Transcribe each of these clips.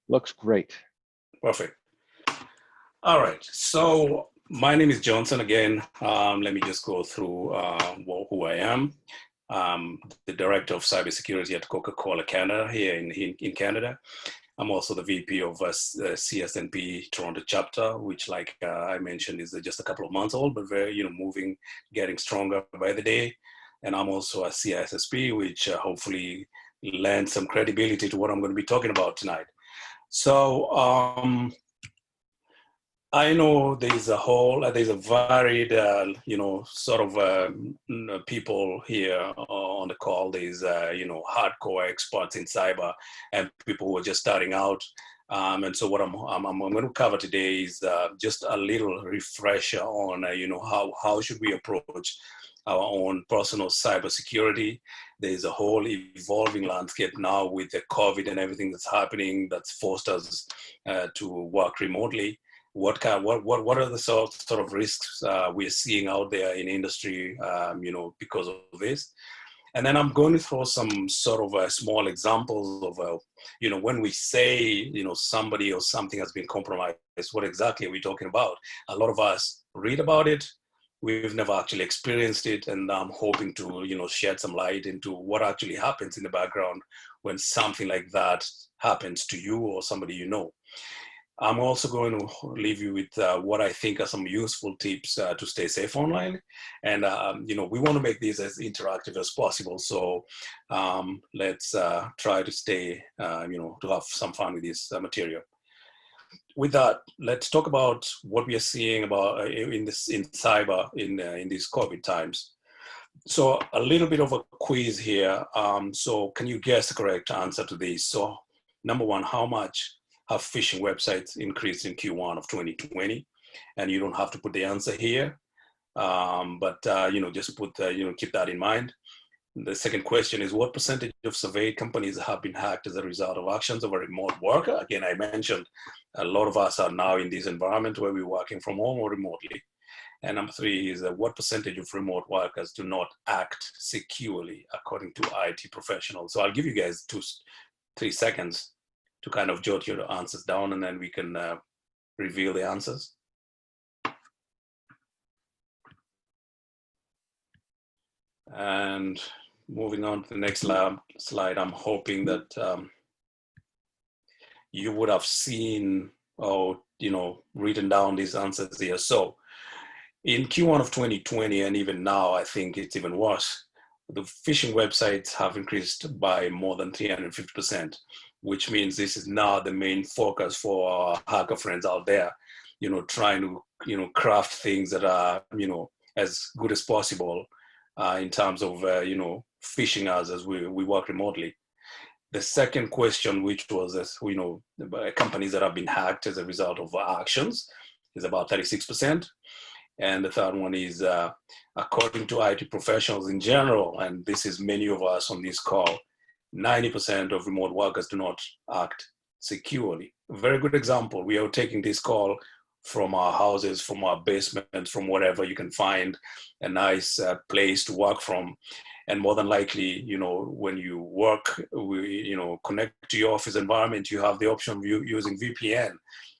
Looks great. Perfect. All right. So my name is Johnson again. Let me just go through who I am. The Director of Cybersecurity at Coca-Cola Canada here in Canada. I'm also the VP of CSNP Toronto chapter, which, like I mentioned, is just a couple of months old, but very, moving, getting stronger by the day. And I'm also a CISSP, which hopefully lends some credibility to what I'm going to be talking about tonight. So I know there's a varied, sort of people here on the call. There's, hardcore experts in cyber and people who are just starting out. And so what I'm going to cover today is just a little refresher on, how should we approach our own personal cybersecurity. There's a whole evolving landscape now with the COVID and everything that's happening that's forced us to work remotely. What are the sort of risks we're seeing out there in industry, because of this? And then I'm going to throw some sort of small examples of, when we say, somebody or something has been compromised, what exactly are we talking about? A lot of us read about it. We've never actually experienced it. And I'm hoping to, shed some light into what actually happens in the background when something like that happens to you or somebody you know. I'm also going to leave you with what I think are some useful tips to stay safe online. And, we want to make these as interactive as possible. So let's try to stay, to have some fun with this material. With that, let's talk about what we are seeing about in cyber in these COVID times. So a little bit of a quiz here. So can you guess the correct answer to this? So number one, how much have phishing websites increased in Q1 of 2020? And you don't have to put the answer here, but just put, keep that in mind. The second question is, what percentage of surveyed companies have been hacked as a result of actions of a remote worker? Again, I mentioned a lot of us are now in this environment where we're working from home or remotely. And number three is what percentage of remote workers do not act securely according to IT professionals? So I'll give you guys 3 seconds to kind of jot your answers down, and then we can reveal the answers. And moving on to the next slide, I'm hoping that you would have seen or, written down these answers here. So in Q1 of 2020, and even now, I think it's even worse, the phishing websites have increased by more than 350%, which means this is now the main focus for our hacker friends out there, trying to, craft things that are, as good as possible in terms of, phishing us as we work remotely. The second question, which was, companies that have been hacked as a result of actions, is about 36%. And the third one is, according to IT professionals in general, and this is many of us on this call, 90% of remote workers do not act securely. A very good example. We are taking this call from our houses, from our basements, from wherever you can find a nice place to work from. And more than likely, when you work, connect to your office environment, you have the option of using VPN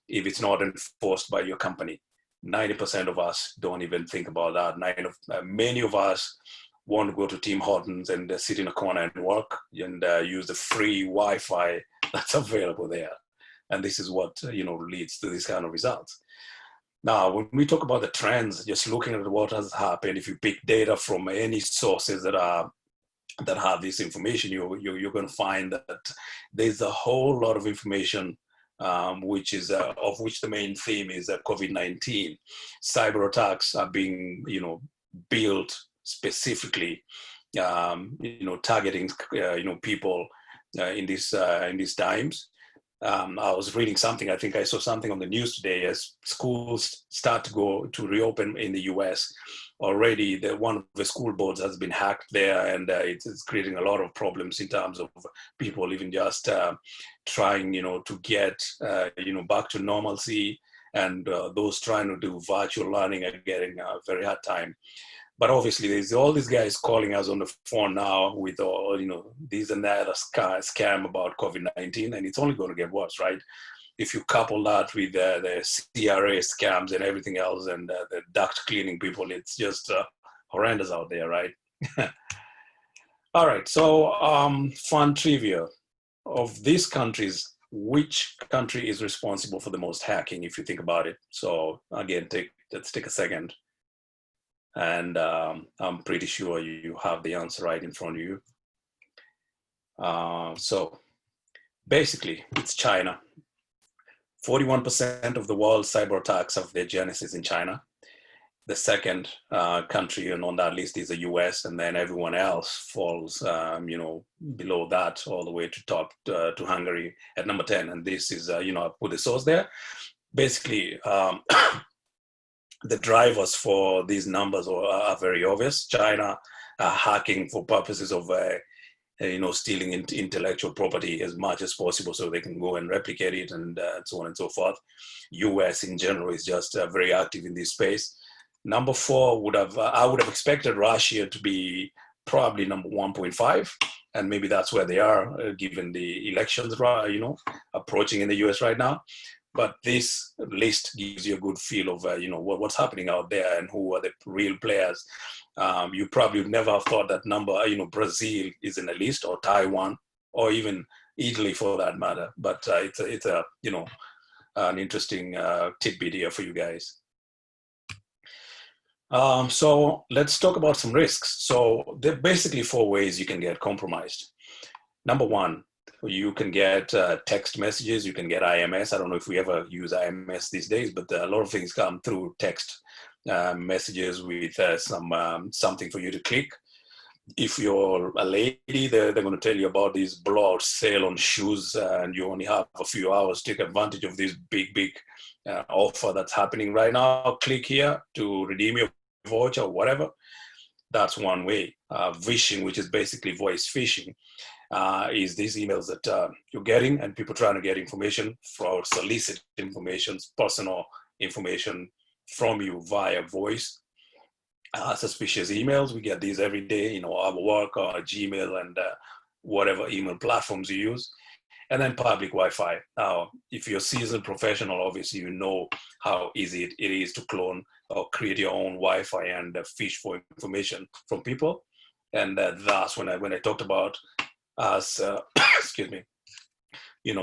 if it's not enforced by your company. 90% of us don't even think about that. Many of us want to go to Tim Hortons and sit in a corner and work and use the free Wi-Fi that's available there. And this is what, leads to this kind of results. Now, when we talk about the trends, just looking at what has happened, if you pick data from any sources that have this information, you're going to find that there's a whole lot of information, which is of which the main theme is COVID-19. Cyber attacks are being, built specifically, targeting, people in these times. I was reading something, I think I saw something on the news today, as schools start to reopen in the US. Already, one of the school boards has been hacked there, and it's creating a lot of problems in terms of people even just trying, to get, back to normalcy, and those trying to do virtual learning are getting a very hard time. But obviously, there's all these guys calling us on the phone now with all, these and that scam about COVID-19, and it's only going to get worse, right? If you couple that with the CRA scams and everything else, and the duct cleaning people, it's just horrendous out there, right? All right, so fun trivia. Of these countries, which country is responsible for the most hacking, if you think about it? So again, let's take a second. And I'm pretty sure you have the answer right in front of you. So basically, it's China. 41% of the world's cyber attacks have their genesis in China. The second country on that list is the US, and then everyone else falls, below that, all the way to Hungary at number 10. And this is, I put the source there. Basically, the drivers for these numbers are very obvious. China hacking for purposes of, stealing intellectual property as much as possible so they can go and replicate it, and so on and so forth. US in general is just very active in this space. Number 4 I would have expected Russia to be probably number 1.5, and maybe that's where they are given the elections, approaching in the US right now. But this list gives you a good feel of, what's happening out there and who are the real players. You probably would never have thought that number, Brazil is in the list, or Taiwan, or even Italy for that matter. But it's an interesting tidbit here for you guys. So let's talk about some risks. So there are basically 4 ways you can get compromised. Number 1, you can get text messages, you can get IMS. I don't know if we ever use IMS these days, but a lot of things come through text messages with something for you to click. If you're a lady, they're going to tell you about this blowout sale on shoes, and you only have a few hours to take advantage of this big offer that's happening right now. Click here to redeem your voucher or whatever. That's one way. Phishing, which is basically voice phishing, is these emails that you're getting, and people trying to get information for solicit information, personal information from you via voice. Suspicious emails, we get these every day, our work, or Gmail, and whatever email platforms you use. And then public Wi-Fi. Now, if you're a seasoned professional, obviously you know how easy it is to clone or create your own Wi-Fi and fish for information from people. And that's when I talked about us, excuse me,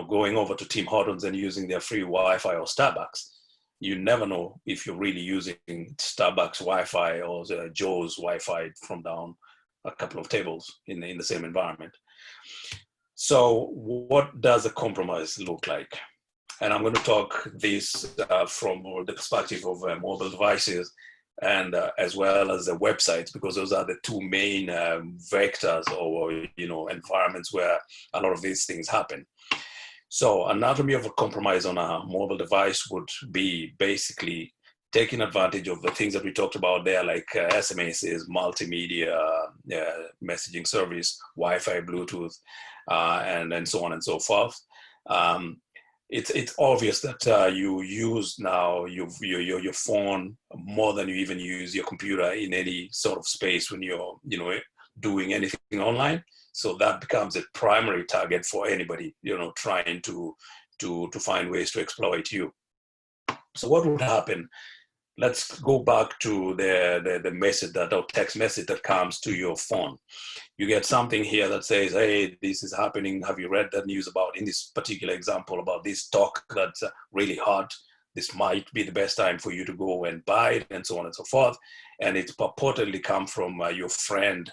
going over to Tim Hortons and using their free Wi-Fi or Starbucks. You never know if you're really using Starbucks Wi-Fi or Joe's Wi-Fi from down a couple of tables in the same environment. So what does a compromise look like? And I'm going to talk this from the perspective of mobile devices, and as well as the websites, because those are the 2 main vectors or environments where a lot of these things happen. So anatomy of a compromise on a mobile device would be basically taking advantage of the things that we talked about there, like SMSs, multimedia, messaging service, Wi-Fi, Bluetooth, and so on and so forth. It's obvious that you use now your phone more than you even use your computer in any sort of space when you're doing anything online. So that becomes a primary target for anybody trying to find ways to exploit you. So what would happen? Let's go back to the message or text message that comes to your phone. You get something here that says, hey, this is happening. Have you read that news about, in this particular example, about this stock that's really hot? This might be the best time for you to go and buy it, and so on and so forth. And it's purportedly come from your friend,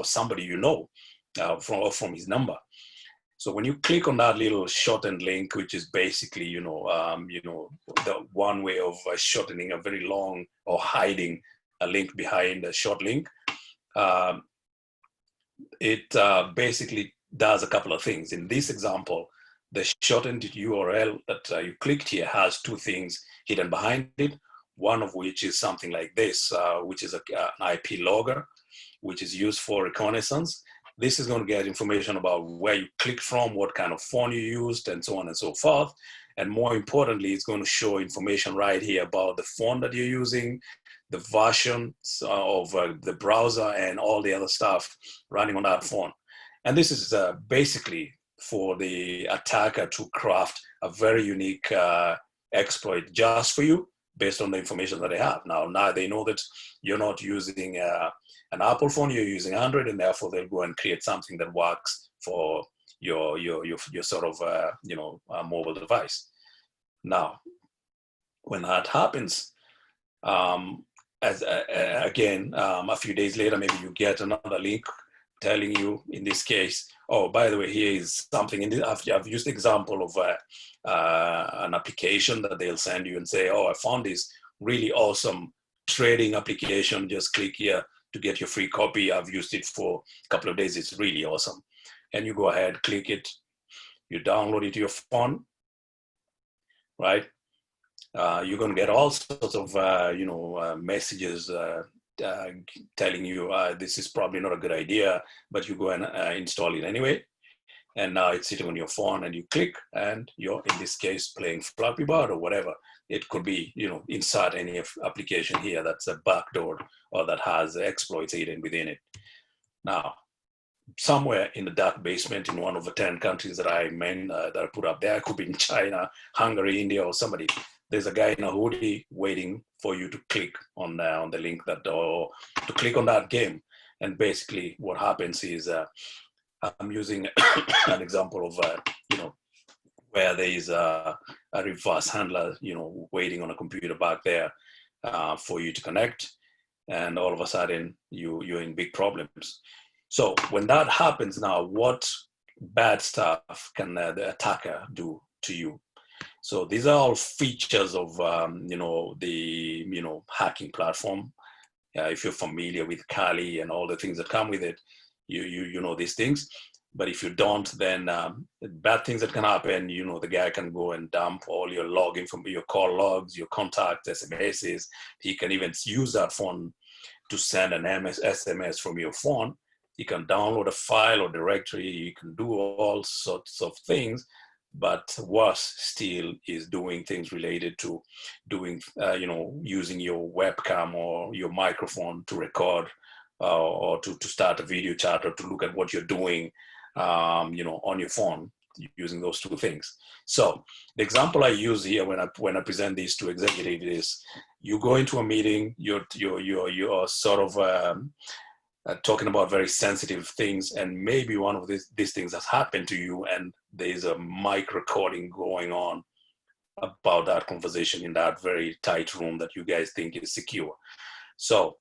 somebody from his number. So when you click on that little shortened link, which is basically, the one way of shortening a very long or hiding a link behind a short link, it basically does a couple of things. In this example, the shortened URL that you clicked here has 2 things hidden behind it. One of which is something like this, which is an IP logger, which is used for reconnaissance. This is going to get information about where you clicked from, what kind of phone you used, and so on and so forth. And more importantly, it's going to show information right here about the phone that you're using, the versions of the browser and all the other stuff running on that phone. And this is basically for the attacker to craft a very unique exploit just for you based on the information that they have. Now they know that you're not using an Apple phone, you're using Android, and therefore they'll go and create something that works for your sort of mobile device. Now, when that happens, again, a few days later, maybe you get another link telling you, in this case, oh, by the way, here is something. I've used the example of an application that they'll send you and say, oh, I found this really awesome trading application. Just click here to get your free copy. I've used it for a couple of days. It's really awesome. And you go ahead, click it, you download it to your phone, right? You're going to get all sorts of, messages telling you this is probably not a good idea, but you go and install it anyway. And now it's sitting on your phone and you click and you're, in this case, playing Flappy Bird or whatever. It could be, insert any application here that's a backdoor or that has exploits hidden within it. Now, somewhere in the dark basement in one of the 10 countries that I put up there, it could be in China, Hungary, India, or somebody. There's a guy in a hoodie waiting for you to click on the link or to click on that game. And basically what happens is I'm using an example of, where there is a reverse handler, waiting on a computer back there for you to connect. And all of a sudden you're in big problems. So when that happens now, what bad stuff can the attacker do to you? So these are all features of, the hacking platform. If you're familiar with Kali and all the things that come with it, you know these things. But if you don't, then bad things that can happen, the guy can go and dump all your login from your call logs, your contacts, SMSs. He can even use that phone to send an SMS from your phone. You can download a file or directory. You can do all sorts of things. But worse still is doing things related to doing, using your webcam or your microphone to record or to start a video chat or to look at what you're doing, on your phone, using those two things. So the example I use here when I present this to executives is you go into a meeting, you're sort of talking about very sensitive things, and maybe one of these things has happened to you, and there's a mic recording going on about that conversation in that very tight room that you guys think is secure. So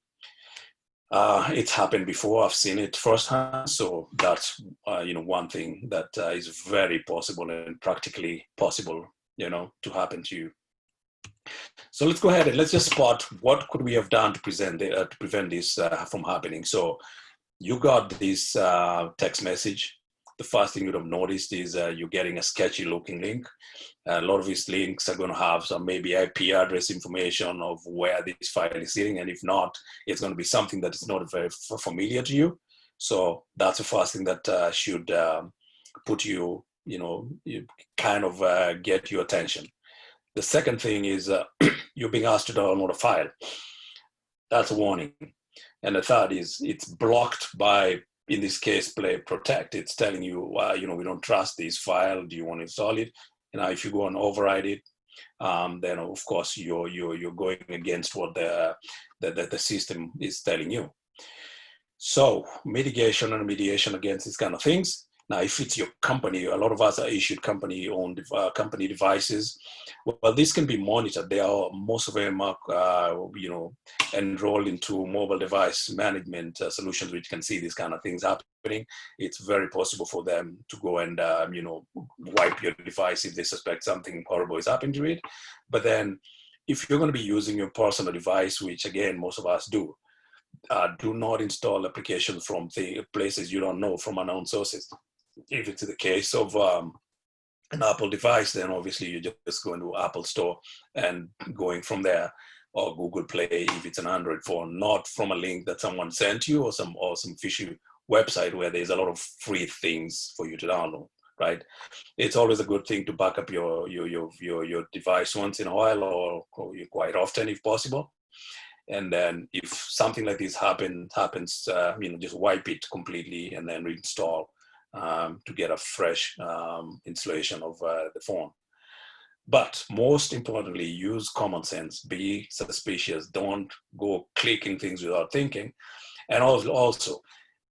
it's happened before. I've seen it firsthand. So that's one thing that is very possible and practically possible, to happen to you. So let's go ahead and let's just spot what could we have done to prevent this from happening. So you got this text message. The first thing you'd have noticed is you're getting a sketchy looking link. A lot of these links are going to have some maybe IP address information of where this file is sitting. And if not, it's going to be something that is not very familiar to you. So that's the first thing that should put you, you kind of get your attention. The second thing is you're being asked to download a file. That's a warning. And the third is it's blocked by, in this case, Play Protect. It's telling you, we don't trust this file. Do you want to install it? And if you go and override it, then of course you're going against what the system is telling you. So mitigation and remediation against these kind of things. Now, if it's your company, a lot of us are issued company-owned company devices. Well, this can be monitored. Most of them are, enrolled into mobile device management solutions, which can see these kind of things happening. It's very possible for them to go and, wipe your device if they suspect something horrible is happening to it. But then, if you're going to be using your personal device, which again most of us do not install applications from the places you don't know, from unknown sources. If it's the case of an Apple device, then obviously you just go into Apple Store and going from there, or Google Play if it's an Android phone, not from a link that someone sent you or some fishy website where there's a lot of free things for you to download. Right? It's always a good thing to back up your device once in a while or quite often if possible. And then if something like this happens, just wipe it completely and then reinstall to get a fresh installation of the phone. But most importantly, use common sense. Be suspicious. Don't go clicking things without thinking. And also,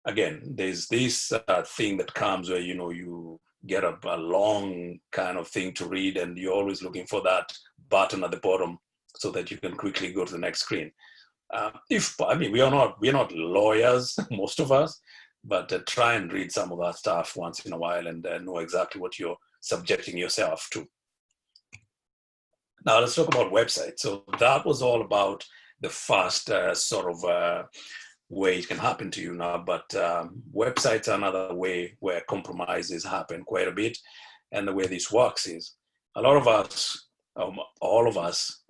again, there's this thing that comes where, you get a long kind of thing to read, and you're always looking for that button at the bottom so that you can quickly go to the next screen. We are not lawyers, most of us, but try and read some of that stuff once in a while and know exactly what you're subjecting yourself to. Now let's talk about websites. So that was all about the first way it can happen to you now, but websites are another way where compromises happen quite a bit. And the way this works is a lot of us, all of us,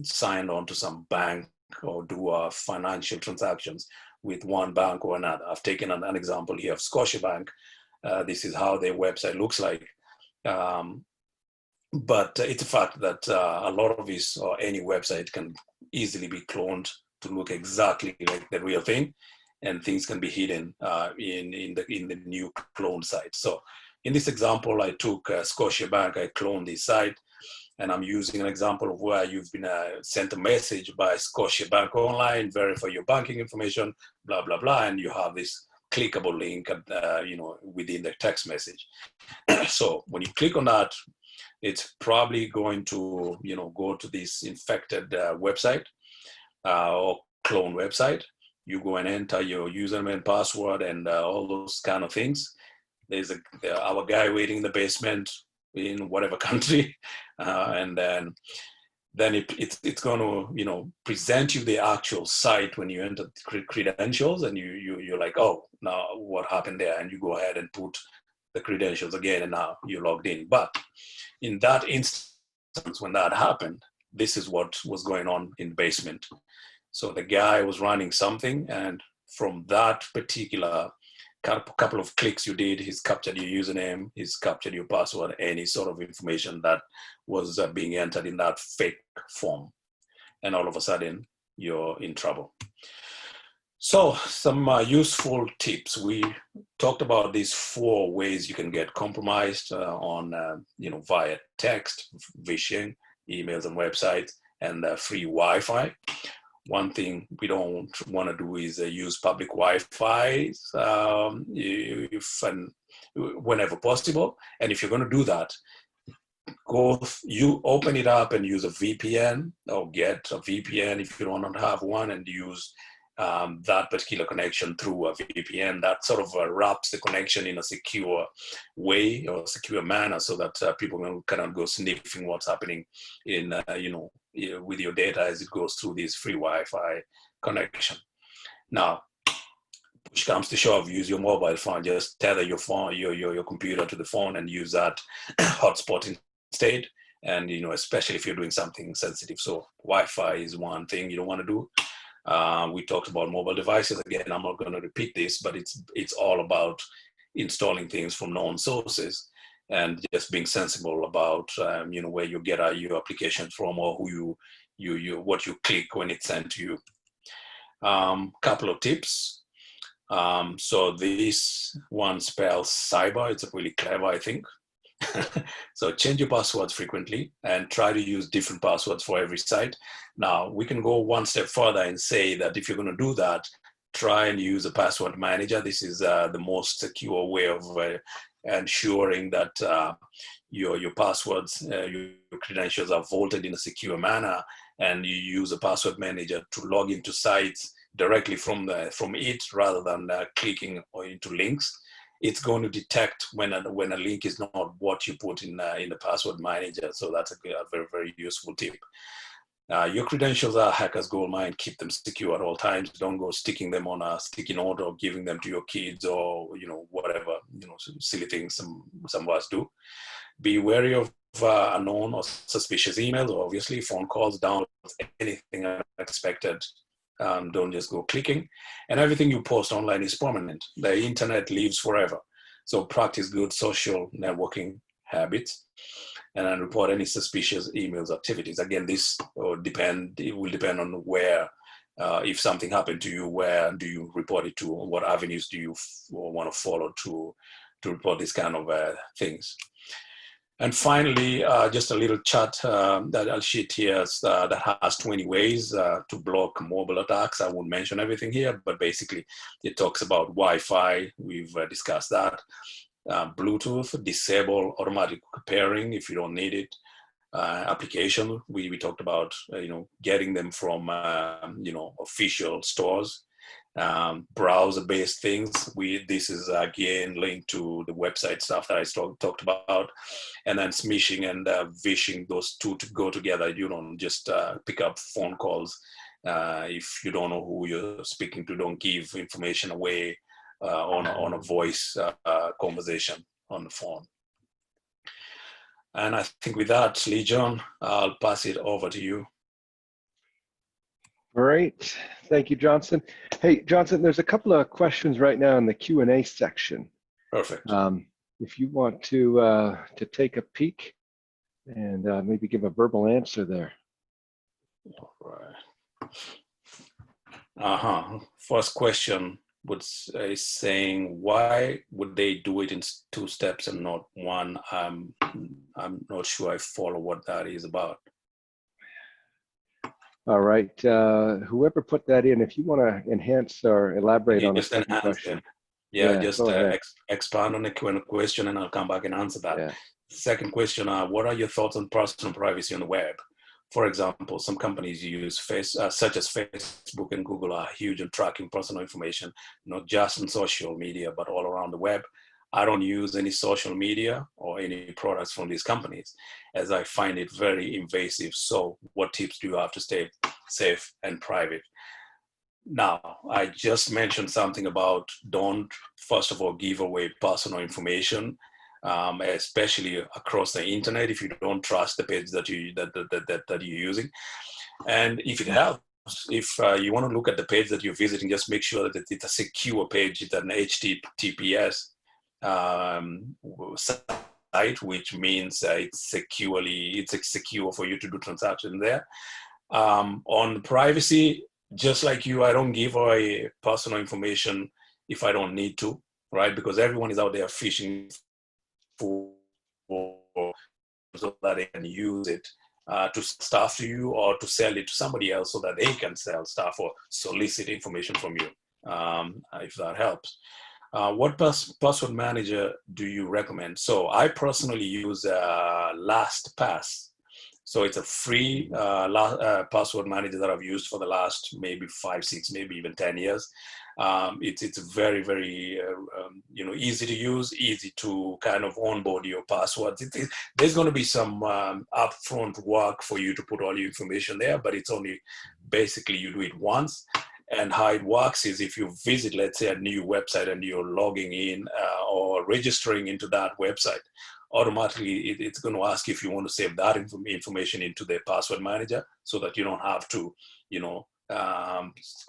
signed on to some bank or do financial transactions with one bank or another. I've taken an example here of Scotiabank. This is how their website looks like. But it's a fact that a lot of this, or any website, can easily be cloned to look exactly like the real thing, and things can be hidden in the new cloned site. So in this example, I took Scotiabank, I cloned this site, and I'm using an example of where you've been sent a message by Scotiabank online, verify your banking information, blah, blah, blah, and you have this clickable link within the text message. So when you click on that, it's probably going to go to this infected website or clone website. You go and enter your username and password and all those kind of things. There's our guy waiting in the basement in whatever country, and then it's going to present you the actual site when you enter the credentials, and you're like, oh, now what happened there? And you go ahead and put the credentials again, and now you're logged in. But in that instance, when that happened, this is what was going on in the basement. So the guy was running something, and from that particular couple of clicks you did, he's captured your username, he's captured your password, any sort of information that was being entered in that fake form. And all of a sudden, you're in trouble. So some useful tips. We talked about these 4 ways you can get compromised via text, phishing, emails and websites, and free Wi-Fi. One thing we don't want to do is use public Wi-Fi whenever possible. And if you're going to do that, you open it up and use a VPN, or get a VPN if you don't have one, and use that particular connection through a VPN that sort of wraps the connection in a secure way or secure manner, so that people cannot go sniffing what's happening in with your data as it goes through this free Wi-Fi connection. Now, push comes to shove, use your mobile phone. Just tether your phone, your computer to the phone, and use that hotspot instead. And especially if you're doing something sensitive. So Wi-Fi is one thing you don't want to do. We talked about mobile devices. Again, I'm not going to repeat this, but it's all about installing things from known sources and just being sensible about where you get your application from, or who what you click when it's sent to you. Couple of tips. So this one spells cyber. It's really clever, I think. So change your passwords frequently and try to use different passwords for every site. Now, we can go one step further and say that if you're going to do that, try and use a password manager. This is the most secure way of ensuring that your passwords, your credentials are vaulted in a secure manner, and you use a password manager to log into sites directly from it rather than clicking into links. It's going to detect when a link is not what you put in the password manager. So that's a very, very useful tip. Your credentials are hackers' goldmine. Keep them secure at all times. Don't go sticking them on a sticky note or giving them to your kids, or whatever silly things some of us do. Be wary of unknown or suspicious emails. Obviously, phone calls, downloads, anything unexpected. Don't just go clicking. And everything you post online is permanent. The internet lives forever. So practice good social networking habits, and then report any suspicious emails activities. Again, this will depend on where If something happened to you, where do you report it to? What avenues do you want to follow to report these kind of things? And finally, just a little chart that I'll sheet here that has 20 ways to block mobile attacks. I won't mention everything here, but basically it talks about Wi-Fi. We've discussed that. Bluetooth, disable automatic pairing if you don't need it. Application, we talked about, getting them from, official stores. Browser-based things. This is again linked to the website stuff that I talked about, and then smishing and vishing, those two to go together. You don't just pick up phone calls if you don't know who you're speaking to. Don't give information away on a voice conversation on the phone. And I think with that, Jon, I'll pass it over to you. Great, thank you, Johnson. Hey, Johnson, there's a couple of questions right now in the Q&A section. Perfect. If you want to take a peek and maybe give a verbal answer there. All right. First question is saying, why would they do it in 2 steps and not 1? I'm not sure I follow what that is about. All right, whoever put that in, if you want to enhance or elaborate on the second question. Just expand on the question and I'll come back and answer that. Yeah. Second question, what are your thoughts on personal privacy on the web? For example, some companies use such as Facebook and Google are huge in tracking personal information, not just on social media, but all around the web. I don't use any social media or any products from these companies, as I find it very invasive. So what tips do you have to stay safe and private? Now, I just mentioned something about don't, first of all, give away personal information, especially across the internet if you don't trust the page that you're using. And if it helps, if you want to look at the page that you're visiting, just make sure that it's a secure page. It's an HTTPS site, which means it's secure for you to do transactions there. On privacy, just like you, I don't give away personal information if I don't need to, right? Because everyone is out there fishing for so that they can use it to stuff to you or to sell it to somebody else so that they can sell stuff or solicit information from you, if that helps. What password manager do you recommend? So I personally use LastPass. So it's a free password manager that I've used for the last maybe 5, 6, maybe even 10 years. It's very, very easy to use, easy to kind of onboard your passwords. There's going to be some upfront work for you to put all your information there, but it's only basically you do it once. And how it works is if you visit, let's say, a new website and you're logging in or registering into that website, automatically it's going to ask if you want to save that information into the password manager so that you don't have to,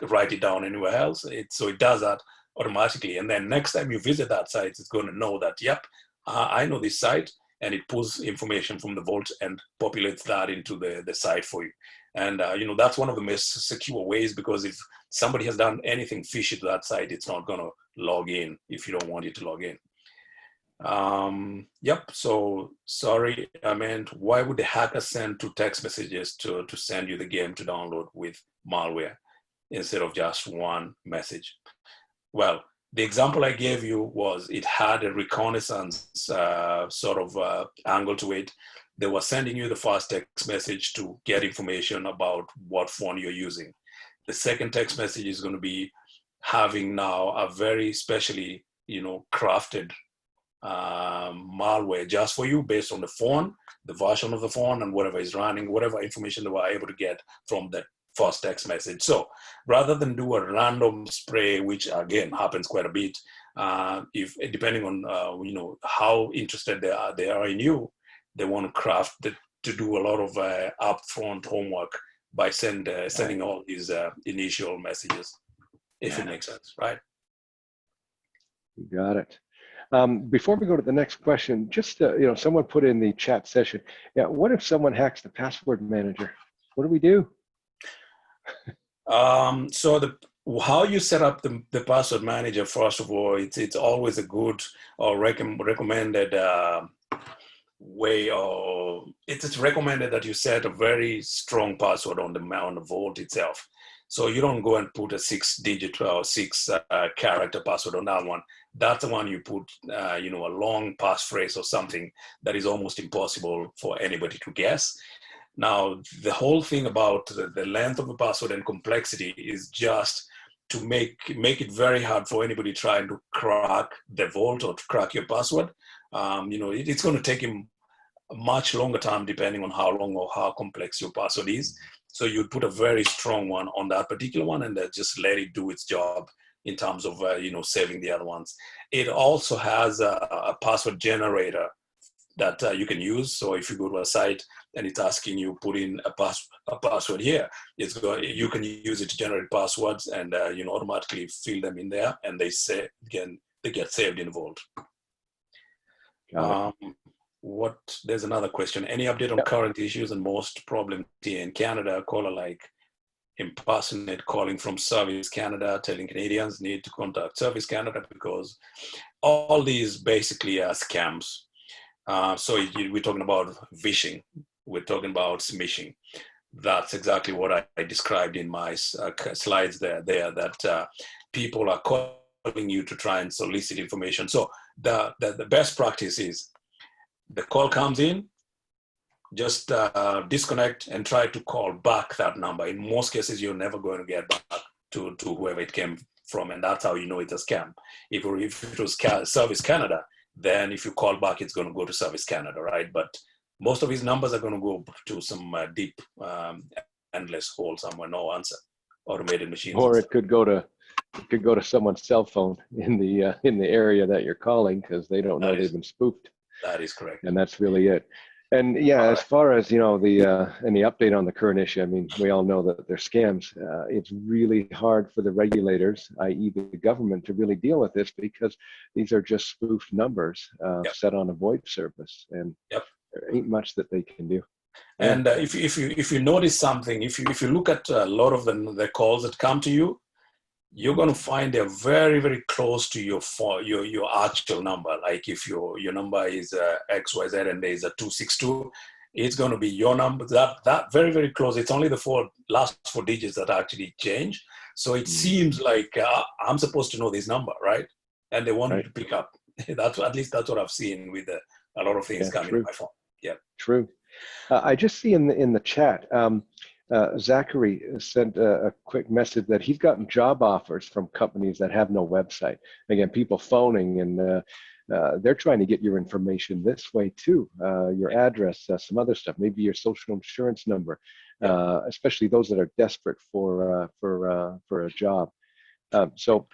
write it down anywhere else. So it does that automatically. And then next time you visit that site, it's going to know that, yep, I know this site, and it pulls information from the vault and populates that into the site for you. And, that's one of the most secure ways, because if somebody has done anything fishy to that site, it's not going to log in if you don't want it to log in. So sorry, I meant, why would the hacker send 2 text messages to send you the game to download with malware instead of just 1 message? Well, the example I gave you was it had a reconnaissance angle to it. They were sending you the first text message to get information about what phone you're using. The second text message is going to be having now a very specially, crafted malware just for you based on the phone, the version of the phone, and whatever is running, whatever information they were able to get from that first text message. So rather than do a random spray, which again happens quite a bit, if depending on how interested they are in you, they want to craft to do a lot of upfront homework by sending all these initial messages, if it makes sense, right? You got it. Before we go to the next question, just someone put in the chat session, what if someone hacks the password manager? What do we do? So how you set up the password manager, first of all, it's always a good or recommended way, or it's recommended that you set a very strong password on the vault itself. So you don't go and put a 6-digit or 6-character password on that one. That's the one you put, a long passphrase or something that is almost impossible for anybody to guess. Now, the whole thing about the length of the password and complexity is just to make it very hard for anybody trying to crack the vault or to crack your password. It's going to take him a much longer time depending on how long or how complex your password is. So you'd put a very strong one on that particular one and then just let it do its job in terms of, saving the other ones. It also has a password generator that you can use. So if you go to a site and it's asking you put in a password here, you can use it to generate passwords and automatically fill them in there, and they get saved in the vault. There's another question. Any update on current issues and most problems here in Canada? Caller like impersonate calling from Service Canada, telling Canadians need to contact Service Canada because all these basically are scams. So we're talking about phishing. We're talking about smishing. That's exactly what I described in my slides there that people are calling you to try and solicit information. So the best practice is the call comes in, just disconnect and try to call back that number. In most cases, you're never going to get back to whoever it came from, and that's how you know it's a scam. If it was Service Canada, then if you call back, it's going to go to Service Canada, right? But most of his numbers are going to go to some deep, endless hole somewhere, no answer, automated machines. Or it could go to someone's cell phone in the area that you're calling because they don't know they've been spoofed. That is correct. And that's really it. And yeah, as far as, any update on the current issue, I mean, we all know that they're scams. It's really hard for the regulators, i.e. the government, to really deal with this because these are just spoofed numbers set on a VoIP service, and there ain't much that they can do. And if you notice something, if you look at a lot of the calls that come to you, you're going to find they're very, very close to your actual number. Like if your number is XYZ and there's a 262, it's going to be your number. That very, very close. It's only the last four digits that actually change. So it seems like I'm supposed to know this number, right? And they want me to pick up. At least that's what I've seen with a lot of things coming on my phone. Yeah. True. I just see in the chat. Zachary sent a quick message that he's gotten job offers from companies that have no website. Again, people phoning and they're trying to get your information this way too, your address, some other stuff, maybe your social insurance number, especially those that are desperate for a job. So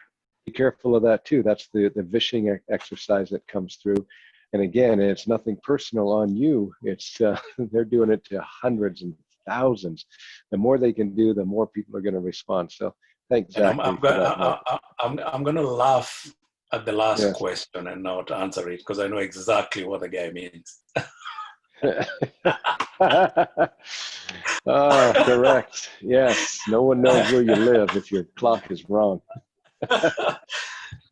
be careful of that too. That's the phishing exercise that comes through. And again, it's nothing personal on you. It's they're doing it to hundreds and thousands. The more they can do, the more people are going to respond. So thanks, Zachary. I'm going to laugh at the last question and not answer it because I know exactly what the guy means. Correct. Yes. No one knows where you live if your clock is wrong.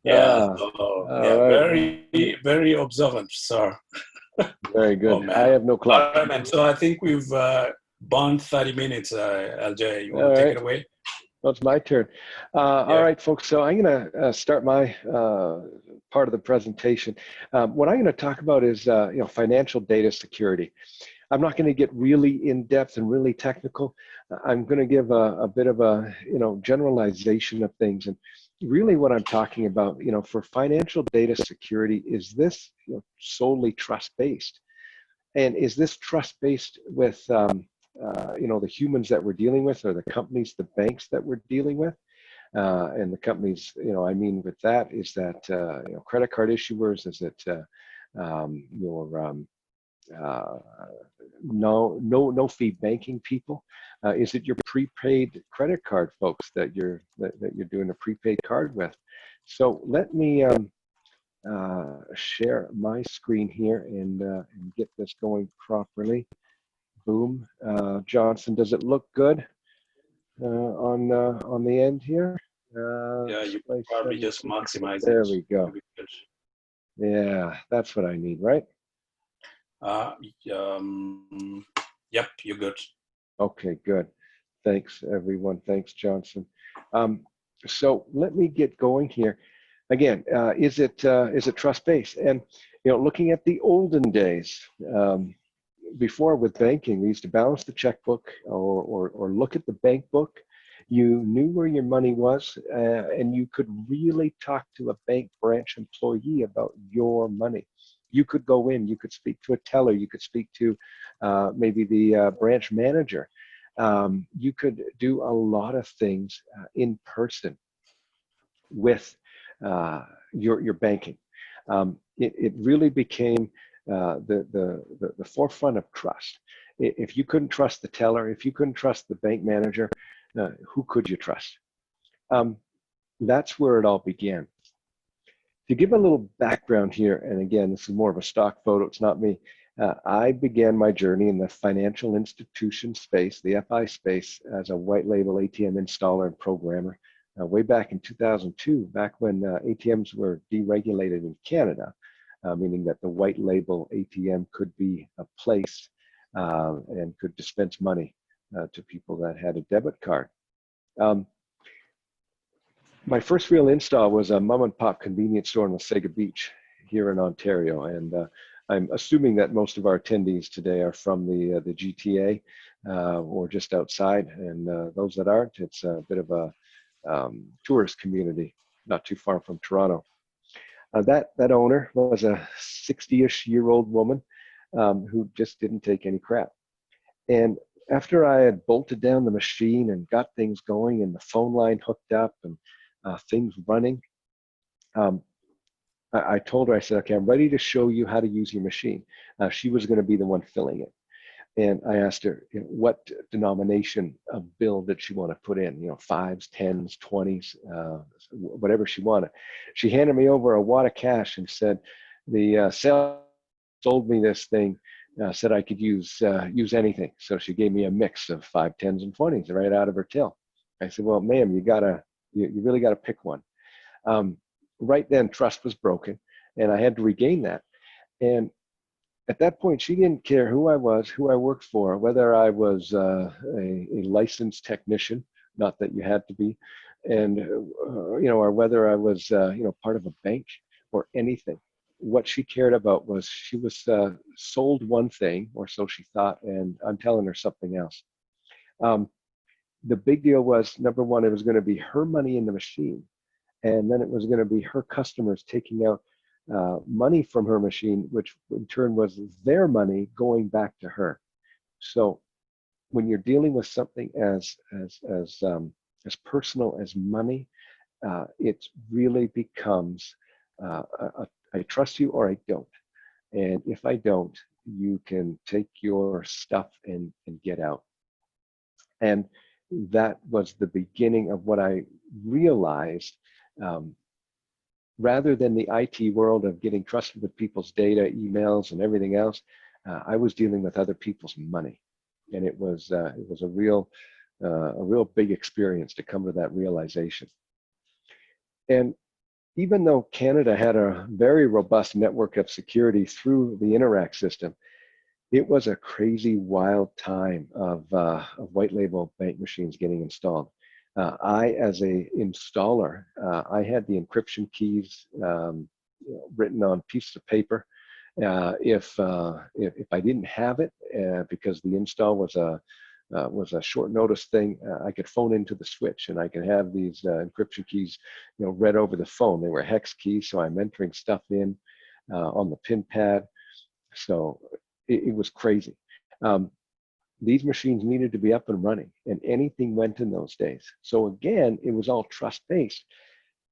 Very, very observant, sir. Very good. I have no clock. All right, man. So I think we've burned 30 minutes, LJ. You want to take it away? Well, it's my turn. All right, folks. So I'm going to start my part of the presentation. What I'm going to talk about is financial data security. I'm not going to get really in depth and really technical. I'm going to give a bit of a generalization of things. And really, what I'm talking about, for financial data security, is this solely trust-based, and is this trust-based with the humans that we're dealing with, or the companies, the banks that we're dealing with, and the companies, I mean, with that is that credit card issuers, is it no fee banking people, is it your prepaid credit card folks that you're doing a prepaid card with? So let me share my screen here and get this going properly. Boom. Johnson, does it look good? on the end here. Yeah, you Display probably settings. just maximize it. There we go. Yeah, that's what I need, right? Uh, yep, you're good. Okay, good. Thanks, everyone. Thanks, Johnson. So let me get going here. Again, is it trust-based? And looking at the olden days, before with banking, we used to balance the checkbook or look at the bank book. You knew where your money was, and you could really talk to a bank branch employee about your money. You could go in, you could speak to a teller, you could speak to maybe the branch manager. You could do a lot of things in person with your banking. It really became the forefront of trust. If you couldn't trust the teller, if you couldn't trust the bank manager, who could you trust? That's where it all began. To give a little background here, and again, this is more of a stock photo, it's not me. I began my journey in the financial institution space, the FI space, as a white label ATM installer and programmer. Way back in 2002, back when ATMs were deregulated in Canada, meaning that the white label ATM could be a place and could dispense money to people that had a debit card. My first real install was a mom and pop convenience store in Wasaga Beach here in Ontario. And I'm assuming that most of our attendees today are from the GTA or just outside. And those that aren't, it's a bit of a tourist community, not too far from Toronto. That owner was a 60-ish-year-old woman who just didn't take any crap. And after I had bolted down the machine and got things going and the phone line hooked up and things running, I told her, I said, okay, I'm ready to show you how to use your machine. She was going to be the one filling it. And I asked her, what denomination of bill did she want to put in? Fives, tens, 20s, whatever she wanted. She handed me over a wad of cash and said, the sales sold me this thing, said I could use anything. So she gave me a mix of 5, 10s, and 20s right out of her till. I said, well, ma'am, you really got to pick one. Right then, trust was broken, and I had to regain that. And at that point, she didn't care who I was, who I worked for, whether I was a licensed technician, not that you had to be, and or whether I was part of a bank or anything. What she cared about was she was sold one thing, or so she thought, and I'm telling her something else. The big deal was, number one, it was going to be her money in the machine, and then it was going to be her customers taking out money from her machine, which in turn was their money going back to her. So when you're dealing with something as personal as money, it really becomes I trust you or I don't. And if I don't, you can take your stuff and get out. And that was the beginning of what I realized. Rather than the IT world of getting trusted with people's data, emails, and everything else, I was dealing with other people's money, and it was a real big experience to come to that realization. And even though Canada had a very robust network of security through the Interact system, it was a crazy, wild time of white label bank machines getting installed. I, as a installer, I had the encryption keys written on pieces of paper. If I didn't have it, because the install was a short notice thing, I could phone into the switch and I could have these encryption keys, read over the phone. They were hex keys, so I'm entering stuff in on the pin pad. So it was crazy. These machines needed to be up and running, and anything went in those days. So again, it was all trust-based.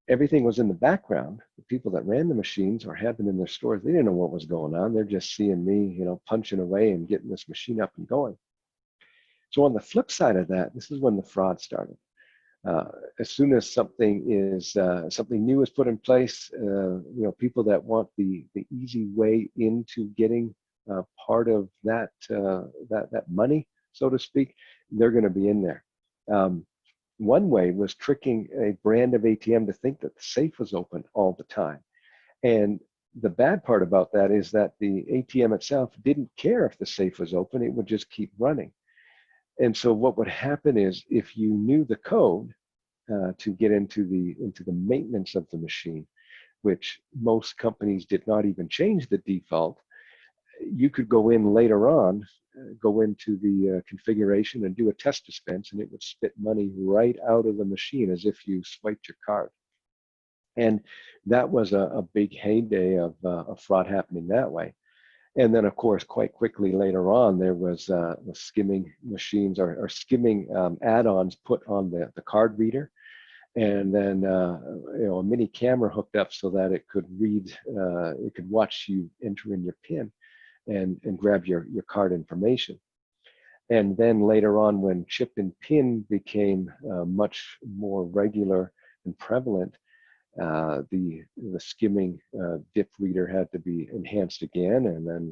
Everything was in the background. The people that ran the machines or had them in their stores, they didn't know what was going on. They're just seeing me, punching away and getting this machine up and going. So on the flip side of that, this is when the fraud started. As soon as something new is put in place, people that want the easy way into getting part of that money, so to speak, they're going to be in there. One way was tricking a brand of ATM to think that the safe was open all the time. And the bad part about that is that the ATM itself didn't care if the safe was open, it would just keep running. And so what would happen is if you knew the code to get into the maintenance of the machine, which most companies did not even change the default, you could go in later on, go into the configuration and do a test dispense, and it would spit money right out of the machine as if you swiped your card. And that was a big heyday of fraud happening that way. And then, of course, quite quickly later on, there was the skimming machines or skimming add-ons put on the card reader, and then a mini camera hooked up so that it could read, it could watch you enter in your PIN and grab your card information. And then later on, when chip and PIN became much more regular and prevalent, the skimming dip reader had to be enhanced again, and then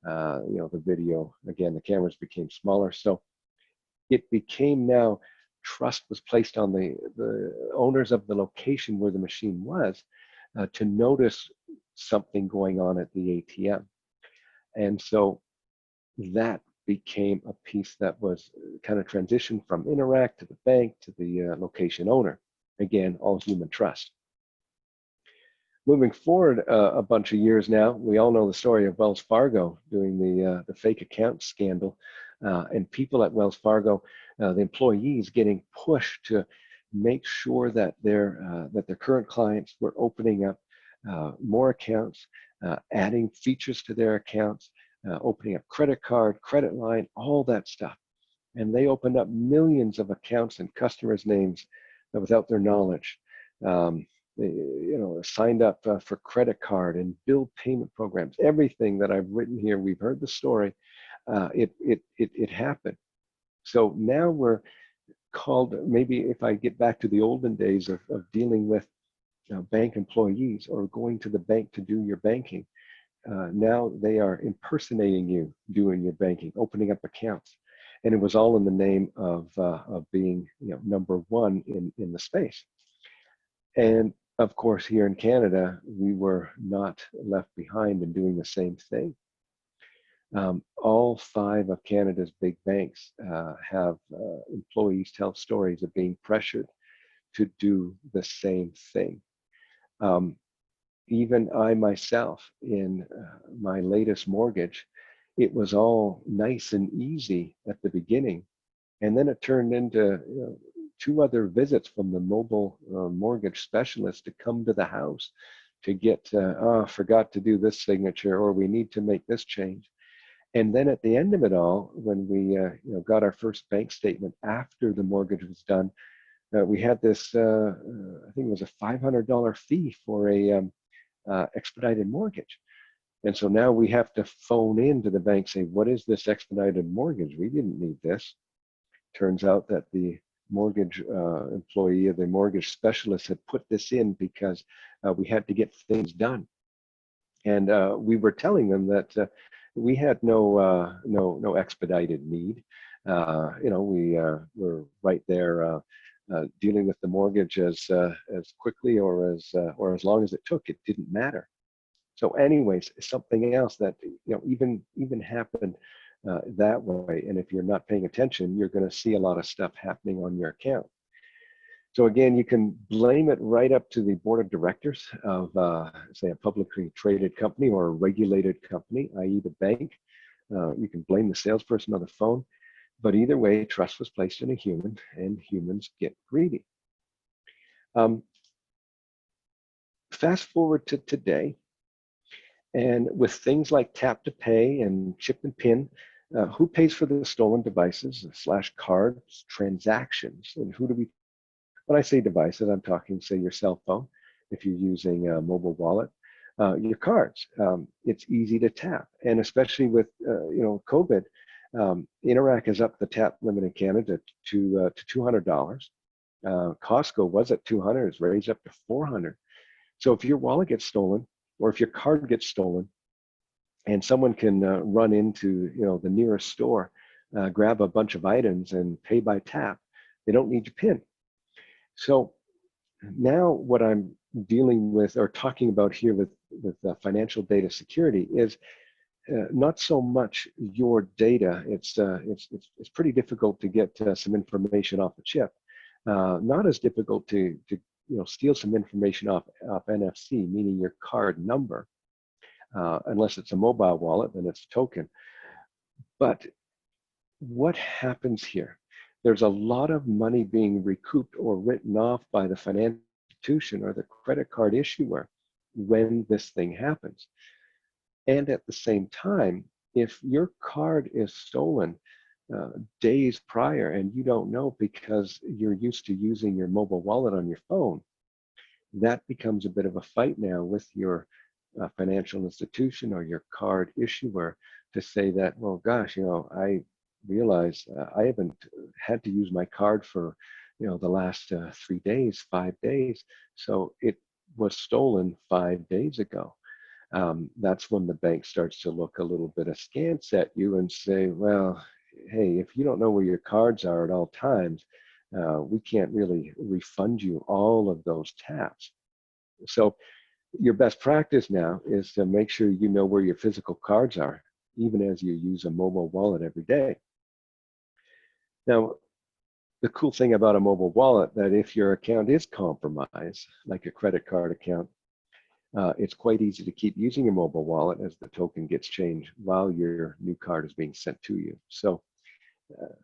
the video again, the cameras became smaller. So it became now trust was placed on the owners of the location where the machine was to notice something going on at the ATM. And so that became a piece that was kind of transitioned from Interac to the bank to the location owner. Again, all human trust. Moving forward a bunch of years now, we all know the story of Wells Fargo doing the fake account scandal, and people at Wells Fargo, the employees getting pushed to make sure that their current clients were opening up more accounts, adding features to their accounts, opening up credit card, credit line, all that stuff. And they opened up millions of accounts and customers' names without their knowledge. Signed up for credit card and bill payment programs. Everything that I've written here, we've heard the story. It happened. So now we're called, maybe if I get back to the olden days of dealing with bank employees or going to the bank to do your banking, now they are impersonating you doing your banking, opening up accounts. And it was all in the name of being number one in the space. And of course, here in Canada, we were not left behind in doing the same thing. All 5 of Canada's big banks have employees tell stories of being pressured to do the same thing. Even I myself, in my latest mortgage, it was all nice and easy at the beginning. And then it turned into 2 other visits from the mobile mortgage specialist to come to the house to get, forgot to do this signature, or we need to make this change. And then at the end of it all, when we got our first bank statement after the mortgage was done, we had this, I think it was a $500 fee for a expedited mortgage. And so now we have to phone in to the bank, say, what is this expedited mortgage? We didn't need this. Turns out that the mortgage employee or the mortgage specialist had put this in because we had to get things done. And we were telling them that we had no expedited need. We were right there dealing with the mortgage as quickly or as long as it took. It didn't matter. So anyways, something else that even happened that way. And if you're not paying attention, you're going to see a lot of stuff happening on your account. So again, you can blame it right up to the board of directors of, say, a publicly traded company or a regulated company, i.e. the bank. You can blame the salesperson on the phone. But either way, trust was placed in a human, and humans get greedy. Fast forward to today, and with things like tap to pay and chip and PIN, who pays for the stolen devices / cards transactions? And who do we, when I say devices, I'm talking, say, your cell phone, if you're using a mobile wallet, your cards. It's easy to tap. And especially with, COVID, Interac has upped the tap limit in Canada to $200. Costco was at $200, it's raised up to $400. So if your wallet gets stolen, or if your card gets stolen, and someone can run into the nearest store, grab a bunch of items and pay by tap, They don't need your PIN. So now what I'm dealing with or talking about here with financial data security is not so much your data. It's pretty difficult to get some information off the chip. Not as difficult to steal some information off NFC, meaning your card number, unless it's a mobile wallet, then it's a token. But what happens here? There's a lot of money being recouped or written off by the financial institution or the credit card issuer when this thing happens. And at the same time, if your card is stolen days prior and you don't know because you're used to using your mobile wallet on your phone, that becomes a bit of a fight now with your financial institution or your card issuer to say that, well, gosh, I realize I haven't had to use my card for, the last 3 days, 5 days. So it was stolen 5 days ago. That's when the bank starts to look a little bit askance at you and say, well, hey, if you don't know where your cards are at all times, we can't really refund you all of those taps. So your best practice now is to make sure you know where your physical cards are, even as you use a mobile wallet every day. Now, the cool thing about a mobile wallet, that if your account is compromised, like a credit card account, it's quite easy to keep using your mobile wallet as the token gets changed while your new card is being sent to you. So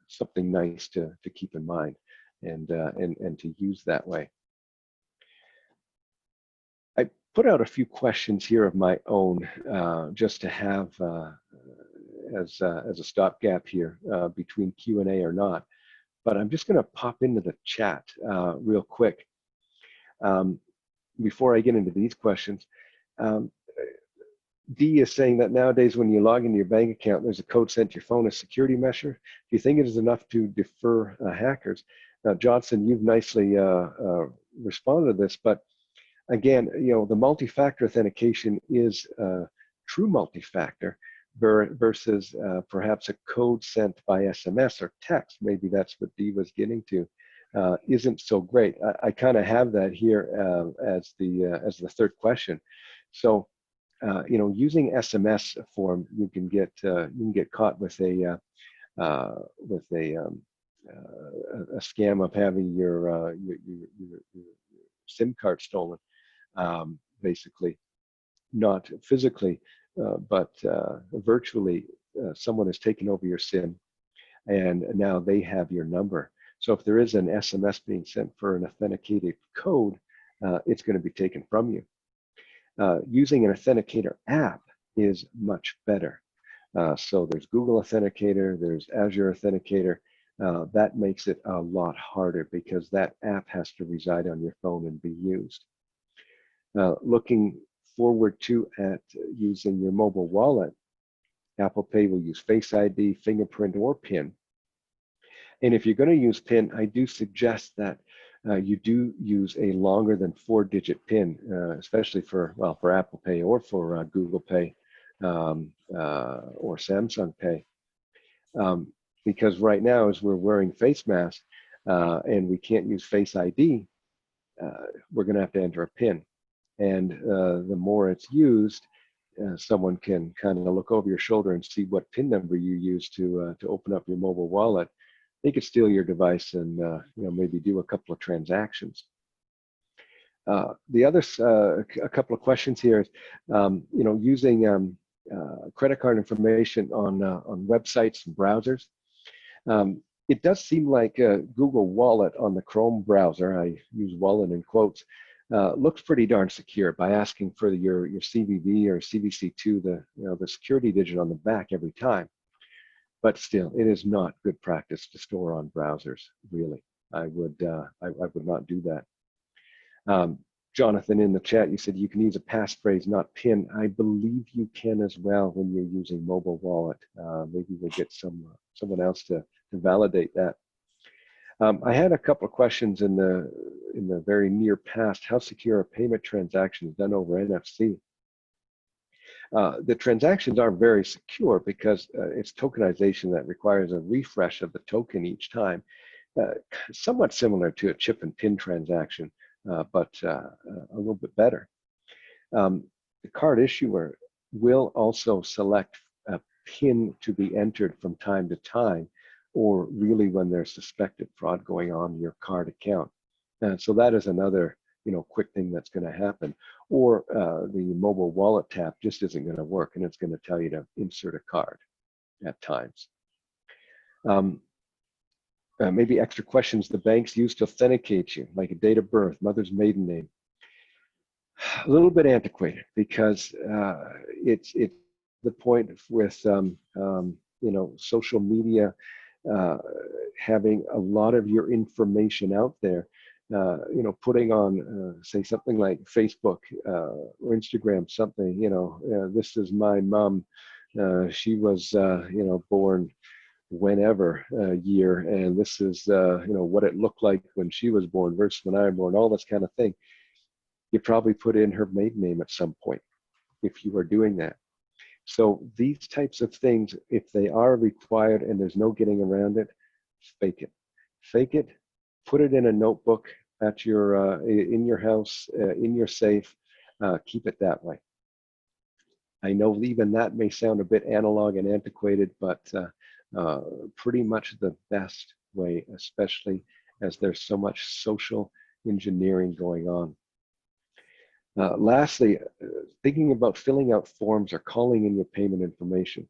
something nice to keep in mind and to use that way. I put out a few questions here of my own just to have as a stopgap here between Q&A or not. But I'm just going to pop into the chat real quick. Before I get into these questions, D is saying that nowadays when you log into your bank account, there's a code sent to your phone, a security measure. Do you think it is enough to defer hackers? Now, Johnson, you've nicely responded to this, but again, the multi-factor authentication is true multi-factor versus perhaps a code sent by SMS or text. Maybe that's what D was getting to. Isn't so great. I kind of have that here as the third question. So, using SMS form, you can get caught with a scam of having your SIM card stolen, basically, not physically, but virtually. Someone has taken over your SIM, and now they have your number. So if there is an SMS being sent for an authenticated code, it's going to be taken from you. Using an authenticator app is much better. So there's Google Authenticator, there's Azure Authenticator. That makes it a lot harder because that app has to reside on your phone and be used. Looking forward to at using your mobile wallet, Apple Pay will use Face ID, fingerprint, or PIN. And if you're going to use PIN, I do suggest that you do use a longer than 4-digit PIN, especially for Apple Pay or for Google Pay or Samsung Pay. Because right now, as we're wearing face masks and we can't use Face ID, we're going to have to enter a PIN. And the more it's used, someone can kind of look over your shoulder and see what PIN number you use to open up your mobile wallet. They could steal your device and maybe do a couple of transactions. The other a couple of questions here is using credit card information on websites and browsers. It does seem like Google Wallet on the Chrome browser, I use wallet in quotes, looks pretty darn secure by asking for your CVV or CVC2, the security digit on the back every time. But still, it is not good practice to store on browsers. Really, I would not do that. Jonathan, in the chat, you said you can use a passphrase, not PIN. I believe you can as well when you're using mobile wallet. Maybe we'll get someone else to validate that. I had a couple of questions in the very near past. How secure are payment transactions done over NFC? The transactions are very secure because it's tokenization that requires a refresh of the token each time. somewhat similar to a chip and pin transaction, but a little bit better. The card issuer will also select a pin to be entered from time to time, or really when there's suspected fraud going on in your card account. And so that is another quick thing that's going to happen. Or the mobile wallet tap just isn't going to work, and it's going to tell you to insert a card at times. Maybe extra questions the banks use to authenticate you, like a date of birth, mother's maiden name. A little bit antiquated, because it's the point with social media having a lot of your information out there. Putting on say something like Facebook or Instagram, something, this is my mom, she was born whenever year, and this is what it looked like when she was born versus when I was born, all this kind of thing. You probably put in her maiden name at some point if you are doing that. So these types of things, if they are required and there's no getting around it, fake it. Fake it, put it in a notebook at your in your house, in your safe, keep it that way. I know even that may sound a bit analog and antiquated, but pretty much the best way, especially as there's so much social engineering going on. Lastly, thinking about filling out forms or calling in your payment information.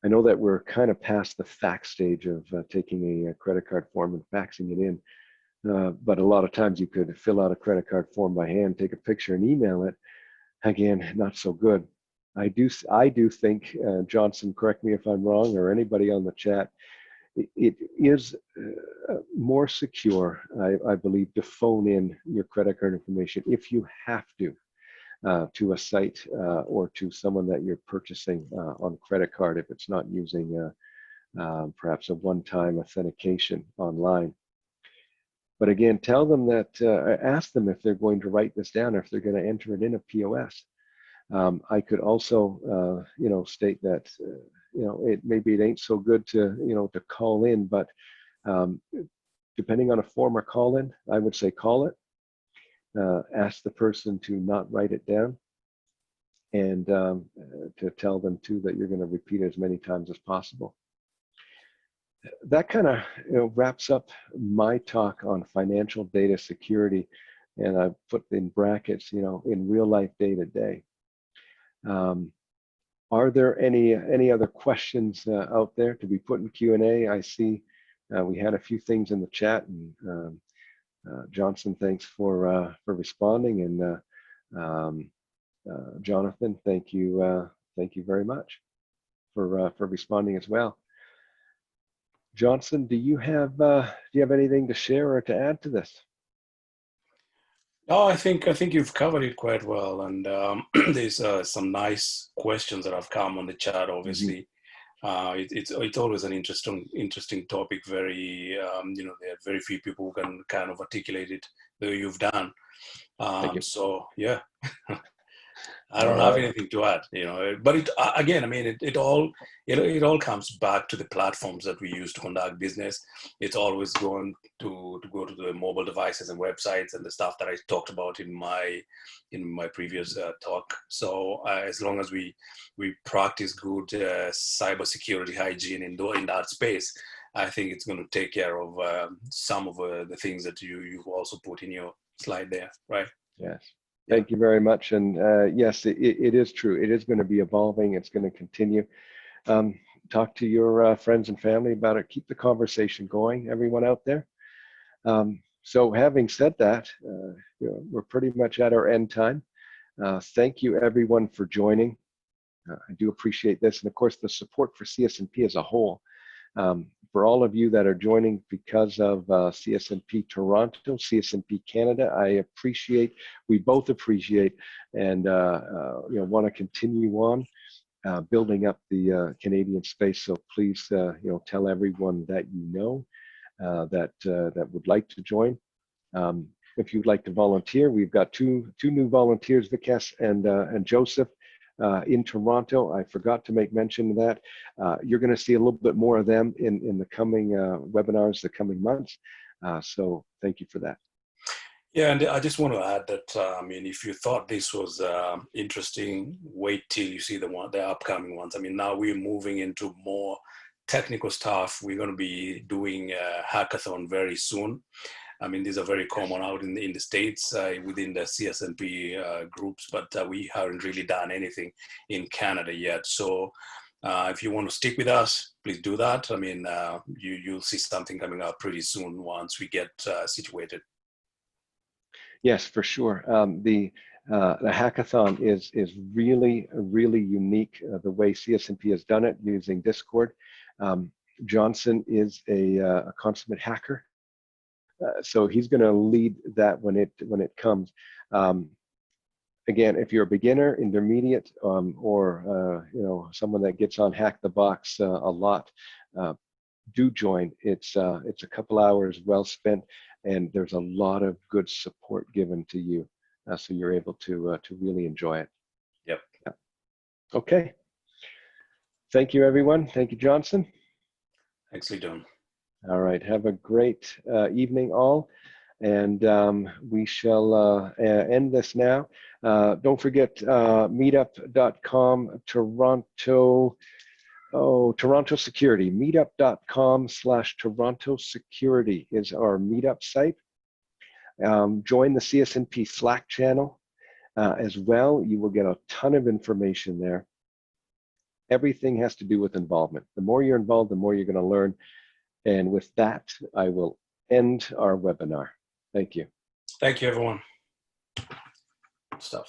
I know that we're kind of past the fax stage of taking a credit card form and faxing it in, but a lot of times you could fill out a credit card form by hand, take a picture and email it. Again, not so good. I do think, Johnson, correct me if I'm wrong, or anybody on the chat, it is more secure, I believe, to phone in your credit card information if you have to a site or to someone that you're purchasing on credit card, if it's not using perhaps a one-time authentication online. But again, tell them that, ask them if they're going to write this down, or if they're going to enter it in a POS. I could also, state that, maybe it ain't so good to, to call in, but depending on a form or call in, I would say call it. Ask the person to not write it down, and to tell them too that you're going to repeat it as many times as possible. That kind of wraps up my talk on financial data security, and I put in brackets, in real life day to day. Are there any other questions out there to be put in Q&A? I see we had a few things in the chat, and Johnson, thanks for responding, and Jonathan, thank you very much for responding as well. Johnson, do you have anything to share or to add to this? No, I think you've covered it quite well, and there's some nice questions that have come on the chat. Obviously, it's always an interesting topic. Very there are very few people who can kind of articulate it the way you've done. So yeah. I don't have anything to add, but it again, I mean, it all comes back to the platforms that we use to conduct business. It's always going to go to the mobile devices and websites and the stuff that I talked about in my previous talk. So as long as we practice good cybersecurity hygiene in that space, I think it's going to take care of some of the things that you've also put in your slide there, right? Yes. Thank you very much. And yes, it is true. It is going to be evolving. It's going to continue. Talk to your friends and family about it. Keep the conversation going, everyone out there. So having said that, we're pretty much at our end time. Thank you, everyone, for joining. I do appreciate this. And of course, the support for CSNP as a whole. For all of you that are joining because of CSNP Toronto, CSNP Canada, we both appreciate, and want to continue on building up the Canadian space. So please, tell everyone that that would like to join. If you'd like to volunteer, we've got two new volunteers, Vikas and Joseph. in Toronto. I forgot to make mention of that. You're going to see a little bit more of them in the coming webinars, the coming months. So thank you for that. Yeah, and I just want to add that, I mean, if you thought this was interesting, wait till you see the upcoming ones. I mean, now we're moving into more technical stuff. We're going to be doing a hackathon very soon. I mean, these are very common out in the States within the CSNP groups, but we haven't really done anything in Canada yet. So if you want to stick with us, please do that. I mean, you'll see something coming up pretty soon once we get situated. Yes, for sure. The hackathon is really unique. The way CSNP has done it using Discord. Johnson is a consummate hacker, so he's going to lead that when it comes. Again, if you're a beginner, intermediate, or someone that gets on Hack the Box a lot, do join. It's a couple hours well spent, and there's a lot of good support given to you, so you're able to really enjoy it. Yep. Yeah. Okay. Thank you, everyone. Thank you, Johnson. Thanks, Lidon. All right. Have a great evening, all, and we shall end this now. Don't forget meetup.com Toronto. Toronto Security. Meetup.com/Toronto Security is our meetup site. Join the CSNP Slack channel as well. You will get a ton of information there. Everything has to do with involvement. The more you're involved, the more you're going to learn. And with that, I will end our webinar. Thank you. Thank you, everyone. Good stuff.